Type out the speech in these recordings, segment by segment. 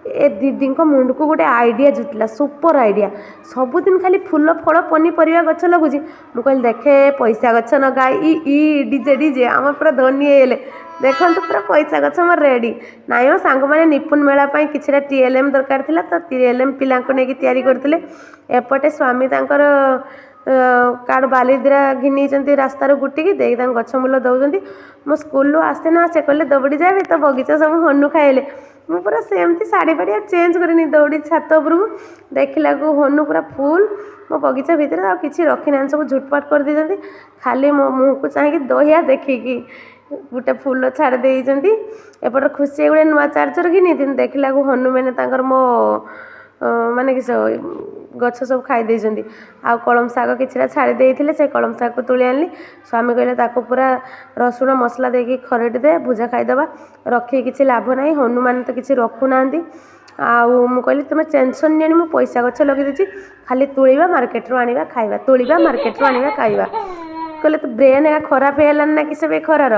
ए दीदी मुंड को गोटे आइडिया जुटला सुपर आइडिया सबुदिन खाली फूल फल पनीपरिया गछ लगुच मुझे देखे पैसा गछ नगा डीजे डीजे आम पूरा धनी हेले देखो पूरा पैसा गछ मोर रेडी नाई मो सांग मैंने निपुण मेला कि टीएलएम दरकार था तो टीएलएम पिला तैयारी करते एपटे स्वामी तांकर कार्ड बाली दिरा घिनी रास्तार गुटिकी देख गछ मूल दौरान मो स्कूल आसते ना से कहले दौड़ी जाए तो बगीचा सब हनु खाइले मु पूरा सेमती शाढ़ी फाड़ी चेंज करनी दौड़ी छात उपरक देखला हनु पूरा फुल मो बगीचा भितर किसी रखी ना सब झुटपाट कर दे खाली मो मुँह को चाहिए दहिया देखिकी गोटे फूल छाड़ देती एपटे खुशी गोटे नुआ चार्जर घिनी देखला हनु मैंने मो माने किस गछ सब खाई आ कलम शाग कि छाड़ी से कलम शाग को तुली आनी स्वामी कहले ताको पूरा रसुण मसला देकी खरड़ी दे भुजा खाईदबा रखी किसी लाभ ना हनुमान तो किसी रखुना कहली तुम टेंशन नहीं मुझे पैसा गछ लगे देती खाली तुलिबा मार्केट रू आनिबा खाइबा तुलिबा मार्केट रू आनिबा खाइबा कहले तो ब्रेन एका खराब है ना कि सब खरार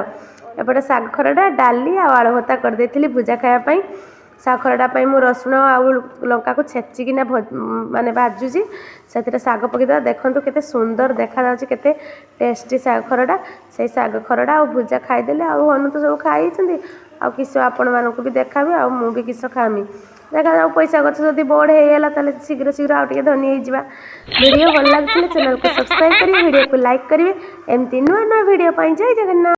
एपटे शाग खरड़ा डाली आलू भत्ता करदे भुजा खायापाई शाग खरड़ा मु रसुण आउ लंका को छेचिकिना माने भाजुची से शाग पकईदा देखो केते सुंदर देखा जाउछि केते टेस्टी शाग खरड़ा से शाग खरड़ा आ भुजा खाईदेले आउ हनु तो सब खाई आ किस आपण मानक भी देखाबी आ मु भी किस खामी देखा जाऊ पैसा गछ जदि बड़ होगा ताले शीघ्र शीघ्र आउ टिके धनी होइजिबा वीडियो भल लागले चैनल को सब्सक्राइब करिए वीडियो को लाइक करिए एमती नुआ नुआ वीडियो पाई जय जगन्नाथ।